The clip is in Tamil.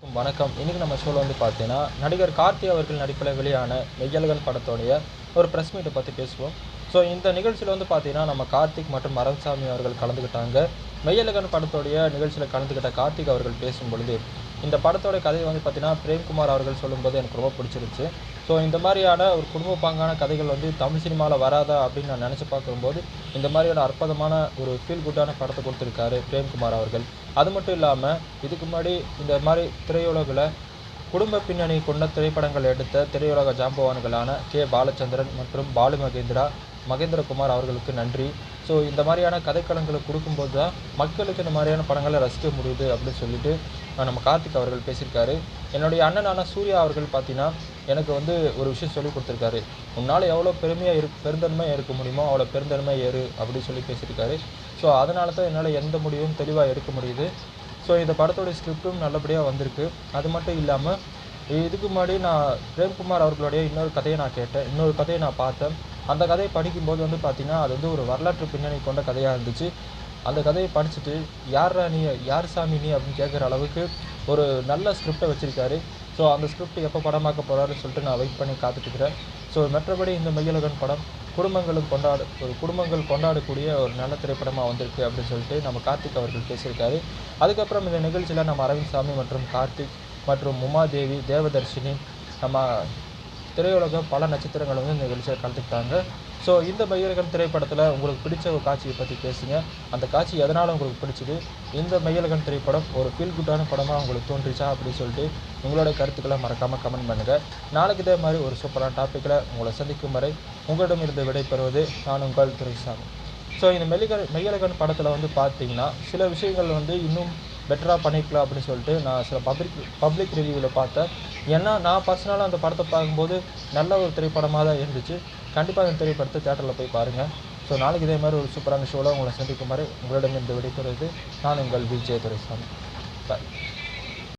வணக்கம். இன்னைக்கு நம்ம ஷோல பார்த்தீங்கன்னா, நடிகர் கார்த்தி அவர்கள் நடிப்பில வெளியான மெய்யழகன் படத்தோடைய ஒரு பிரஸ் மீட்ட பத்தி பேசுவோம். இந்த நிகழ்ச்சியில பார்த்தீங்கன்னா, நம்ம கார்த்திக் மற்றும் அரவிந்த்சாமி அவர்கள் கலந்துக்கிட்டாங்க. மெய்யழகன் படத்தோடைய நிகழ்ச்சியில கலந்துக்கிட்ட கார்த்திக் அவர்கள் பேசும்பொழுது, இந்த படத்தோட கதைய பார்த்தீங்கன்னா, பிரேம்குமார் அவர்கள் சொல்லும்போது எனக்கு ரொம்ப பிடிச்சிருந்துச்சு. இந்த மாரியான ஒரு குடும்ப பாங்கான கதைகள் தமிழ் சினிமால வராதா அப்படின்னு நான் நெனச்சு பார்க்கும்போது, இந்த மாரியான அற்புதமான ஒரு ஃபீல் குட்டான படத்த குடுத்திருக்காரு பிரேம்குமார் அவர்கள். அது மட்டும் இல்லாம, இதுக்கு முன்னாடி இந்த மாரி திரையுலகுல குடும்ப பின்னணி கொண்ட திரைப்படங்கள் எடுத்த திரையுலக ஜாம்பவான்களான பாலச்சந்திரன் மற்றும் பாலு மகேந்திரா, மகேந்திரகுமார் அவர்களுக்கு நன்றி. இந்த மாரியான கதைக்களங்கள குடுக்கும்போது தான் மக்களுக்கு இந்த மாரியான படங்கள ரசிக்க முடியுது அப்படின்னு சொல்லிட்டு நம்ம கார்த்திக் அவர்கள் பேசியிருக்காரு. என்னுடைய அண்ணனான சூர்யா அவர்கள் பார்த்தீங்கன்னா, எனக்கு ஒரு விஷயம் சொல்லிக் குடுத்துருக்காரு. "உன்னால எவ்வளோ பெருந்தன்மையா இருக்க முடியுமோ, அவ்வளோ பெருந்தன்மையா இரு" அப்படின்னு சொல்லி பேசியிருக்காரு. அதனால தான் என்னால எந்த முடிவும் தெளிவா எடுக்க முடியுது. இந்த படத்தோட ஸ்கிரிப்டும் நல்லபடியா வந்திருக்கு. அது மட்டும் இல்லாம, இதுக்கு முன்னாடி நான் பிரேம்குமார் அவர்களுடைய இன்னொரு கதைய நான் கேட்டேன். இன்னொரு கதைய நான் பார்த்தேன். அந்த கதைய படிக்கும்போது பார்த்தீங்கன்னா, அது ஒரு வரலாற்று பின்னணி கொண்ட கதையா இருந்துச்சு. அந்த கதைய படிச்சுட்டு, "யார்றா நீ? யார் சாமி நீ?" அப்படின்னு கேட்குற அளவுக்கு ஒரு நல்ல ஸ்கிரிப்ட்ட வச்சிருக்காரு. அந்த ஸ்கிரிப்ட் எப்போ படமாக்க போறாருன்னு சொல்லிட்டு நான் வெயிட் பண்ணி காத்துட்டு இருக்கிறேன். மற்றபடி இந்த மெய்யழகன் படம் குடும்பங்கள் கொண்டாடக்கூடிய ஒரு நல்ல திரைப்படமா வந்திருக்கு அப்படின்னு சொல்லிட்டு நம்ம கார்த்திக் அவர்கள் பேசியிருக்காரு. அதுக்கப்புறம் இந்த நிகழ்ச்சியில நம்ம அரவிந்த்சாமி மற்றும் கார்த்திக் மற்றும் உமாதேவி, தேவதர்ஷினி, நம்ம திரையுலக பல நட்சத்திரங்கள் இந்த நிகழ்ச்சியில கலந்துக்கிட்டாங்க. இந்த மெய்யழகன் திரைப்படத்துல உங்களுக்கு பிடிச்ச ஒரு காட்சிய பத்தி பேசுங்க. அந்த காட்சி எதனால உங்களுக்கு பிடிச்சது? இந்த மெய்யழகன் திரைப்படம் ஒரு ஃபீல் குட்டான படமா உங்களுக்கு தோன்றிச்சா? அப்படின்னு சொல்லிட்டு உங்களுடைய கருத்துக்கள மறக்காம கமெண்ட் பண்ணுங்க. நாளைக்கு இதே மாரி ஒரு சூப்பரான டாபிக்ல உங்கள சந்திக்கும் வரை உங்களிடமிருந்து விடைபெறுவது நான் உங்கள் துரைசாமி. இந்த மெய்யழகன் படத்துல பார்த்தீங்கன்னா, சில விஷயங்கள் இன்னும் பெட்டரா பண்ணியிருக்கலாம் அப்படின்னு சொல்லிட்டு நான் சில பப்ளிக் ரிவ்யூல பார்த்தேன். ஏன்னா, நான் பர்சனலா அந்த படத்த பார்க்கும்போது நல்ல ஒரு திரைப்படமா தான் இருந்துச்சு. கண்டிப்பா அந்த திரைப்படத்த தியேட்டர்ல போய் பாருங்க. நாளைக்கு இதே மாரி ஒரு சூப்பரான ஷோல உங்கள சந்திக்கும் வரை உங்களிடமிருந்து விடைபெறுவது நான் உங்கள் விஜய் துரைசாமி. பாய்.